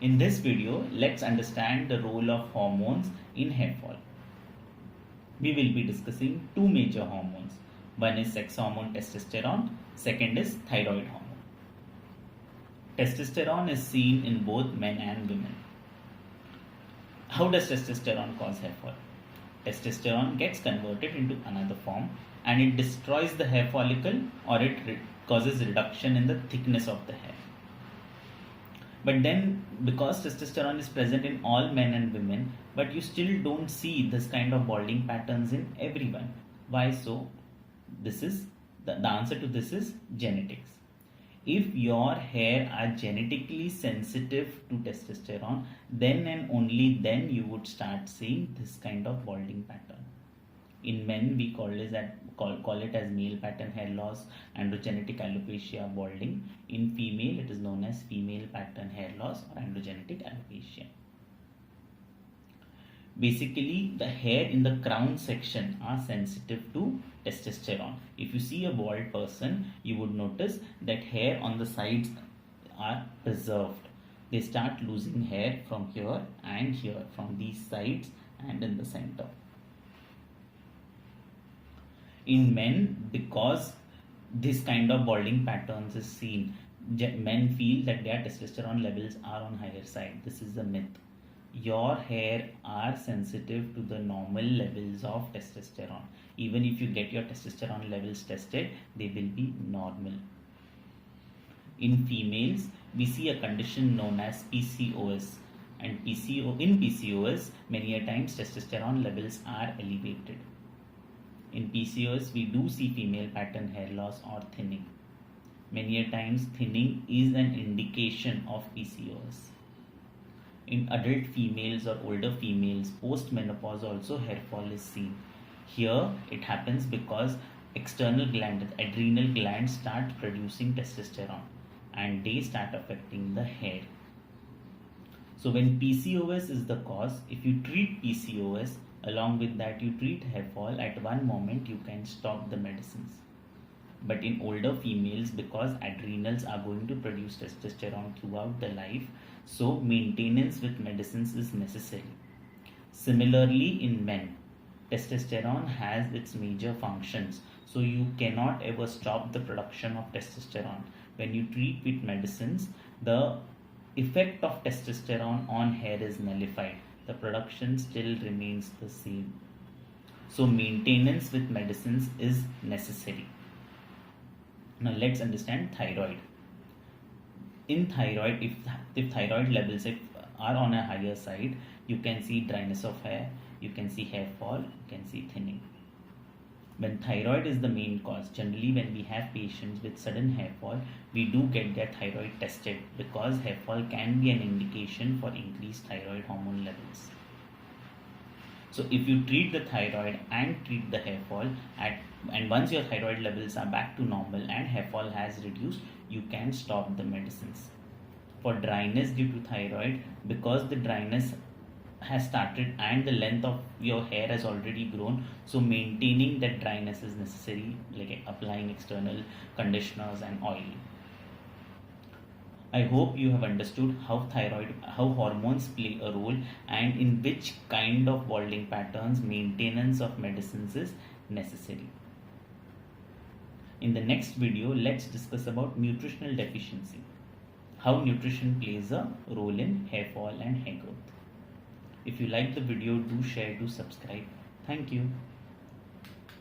In this video, let's understand the role of hormones in hair fall. We will be discussing two major hormones. One is sex hormone testosterone, second is thyroid hormone. Testosterone is seen in both men and women. How does testosterone cause hair fall? Testosterone gets converted into another form and it destroys the hair follicle, or it causes reduction in the thickness of the hair. But then, because testosterone is present in all men and women, but you still don't see this kind of balding patterns in everyone. Why so? This is the answer to this is genetics. If your hair are genetically sensitive to testosterone, then and only then you would start seeing this kind of balding pattern. In men, we call it as male pattern hair loss, androgenetic alopecia, balding. In female, it is known as female pattern hair loss or androgenetic alopecia. Basically, the hair in the crown section are sensitive to testosterone. If you see a bald person, you would notice that hair on the sides are preserved. They start losing hair from here and here, from these sides and in the center. In men, because this kind of balding patterns is seen, men feel that their testosterone levels are on higher side. This is a myth. Your hair are sensitive to the normal levels of testosterone. Even if you get your testosterone levels tested, they will be normal. In females, we see a condition known as PCOS, and in PCOS, many a times testosterone levels are elevated. In PCOS, we do see female pattern hair loss or thinning. Many a times, thinning is an indication of PCOS. In adult females or older females, post-menopause also hair fall is seen. Here, it happens because external glands, adrenal glands start producing testosterone and they start affecting the hair. So when PCOS is the cause, if you treat PCOS, along with that you treat hair fall, at one moment you can stop the medicines. But in older females, because adrenals are going to produce testosterone throughout the life, so maintenance with medicines is necessary. Similarly, in men, testosterone has its major functions, so you cannot ever stop the production of testosterone. When you treat with medicines, the effect of testosterone on hair is nullified. The production still remains the same. So maintenance with medicines is necessary. Now let's understand thyroid. In thyroid, if thyroid levels are on a higher side, you can see dryness of hair, you can see hair fall, you can see thinning. When thyroid is the main cause, generally when we have patients with sudden hair fall, we do get their thyroid tested, because hair fall can be an indication for increased thyroid hormone levels. So if you treat the thyroid and treat the hair fall, and once your thyroid levels are back to normal and hair fall has reduced, you can stop the medicines. For dryness due to thyroid, because the dryness has started and the length of your hair has already grown, so maintaining that dryness is necessary, like applying external conditioners and oil. I hope you have understood how hormones play a role, and in which kind of balding patterns maintenance of medicines is necessary. In the next video, let's discuss about nutritional deficiency, how nutrition plays a role in hair fall and hair growth. If you like the video, do share, do subscribe. Thank you.